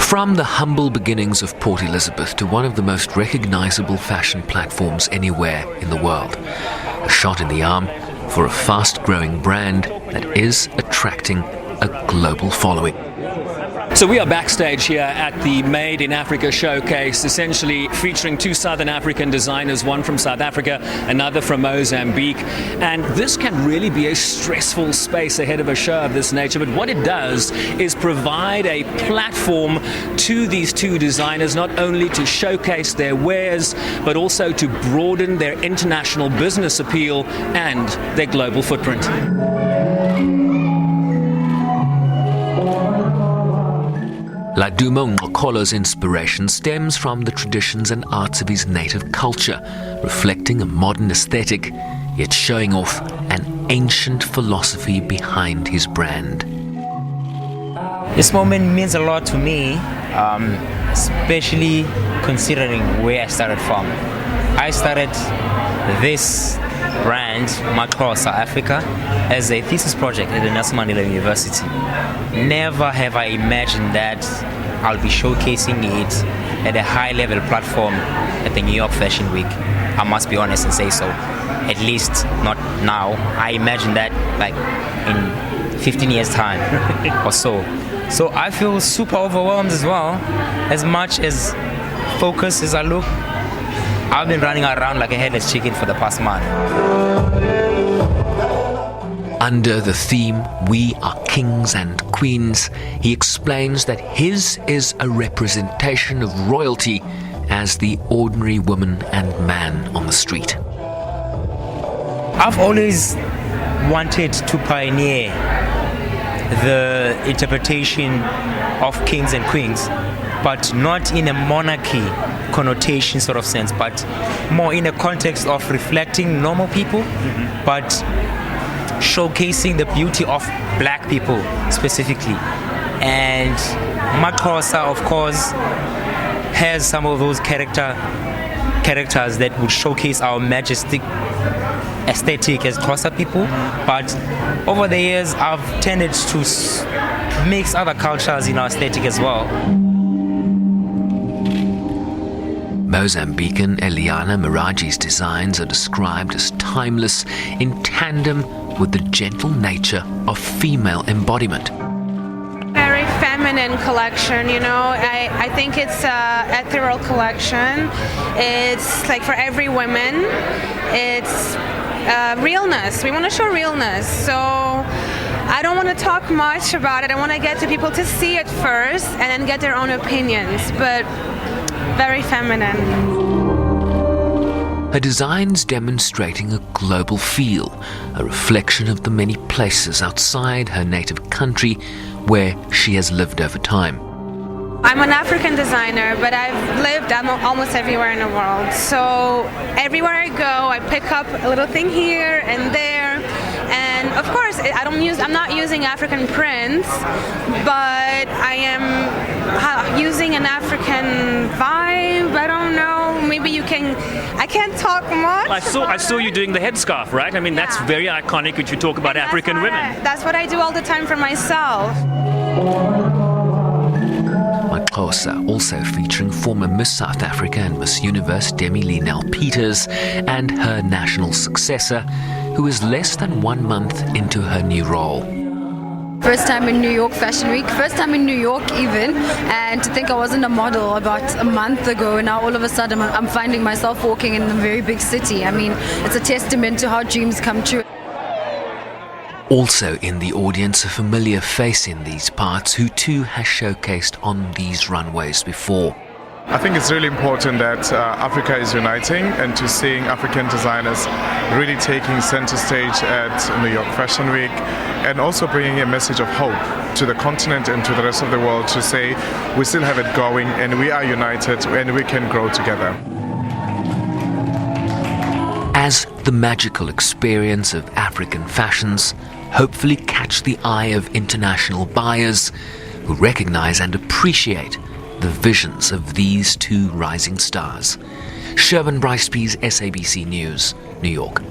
From the humble beginnings of Port Elizabeth to one of the most recognizable fashion platforms anywhere in the world, a shot in the arm for a fast-growing brand that is attracting a global following. So we are backstage here at the Made in Africa showcase, essentially featuring two Southern African designers, one from South Africa, another from Mozambique. And this can really be a stressful space ahead of a show of this nature. But what it does is provide a platform to these two designers, not only to showcase their wares, but also to broaden their international business appeal and their global footprint. Laduma Ngxokolo's inspiration stems from the traditions and arts of his native culture, reflecting a modern aesthetic, yet showing off an ancient philosophy behind his brand. This moment means a lot to me, especially considering where I started from. I started this brand, MaXhosa Africa, as a thesis project at the Nelson Mandela University. Never have I imagined that I'll be showcasing it at a high-level platform at the New York Fashion Week. I must be honest and say so. At least not now. I imagine that like in 15 years' time or so. So I feel super overwhelmed as well. As much as focused as I look, I've been running around like a headless chicken for the past month. Under the theme, "We are kings and queens," he explains that his is a representation of royalty as the ordinary woman and man on the street. I've always wanted to pioneer the interpretation of kings and queens, but not in a monarchy connotation sort of sense, but more in a context of reflecting normal people, but showcasing the beauty of black people specifically. And MaXhosa, of course, has some of those characters that would showcase our majestic aesthetic as Xhosa people, but over the years I've tended to mix other cultures in our aesthetic as well. Mozambican Eliana Murargy's designs are described as timeless, in tandem with the gentle nature of female embodiment. Very feminine collection, you know. I think it's an ethereal collection. It's like for every woman. It's realness. We want to show realness. So I don't want to talk much about it. I want to get to people to see it first and then get their own opinions. But very feminine. Her designs demonstrating a global feel, a reflection of the many places outside her native country where she has lived over time. I'm an African designer, but I've lived almost everywhere in the world. So everywhere I go, I pick up a little thing here and there. And of course, I'm not using African prints, but I am using an African vibe. I don't know. Maybe I can't talk much. I saw you doing the headscarf, right? I mean, that's very iconic when you talk about African women. That's what I do all the time for myself. MaXhosa also featuring former Miss South Africa and Miss Universe Demi Linnell Peters and her national successor, who is less than 1 month into her new role. First time in New York Fashion Week, first time in New York even, and to think I wasn't a model about a month ago, and now all of a sudden I'm finding myself walking in a very big city. I mean, it's a testament to how dreams come true. Also in the audience, a familiar face in these parts who too has showcased on these runways before. I think it's really important that Africa is uniting, and to seeing African designers really taking center stage at New York Fashion Week, and also bringing a message of hope to the continent and to the rest of the world to say we still have it going and we are united and we can grow together. As the magical experience of African fashions hopefully catch the eye of international buyers who recognize and appreciate the visions of these two rising stars. Sherwin Bryce-Pease, SABC News, New York.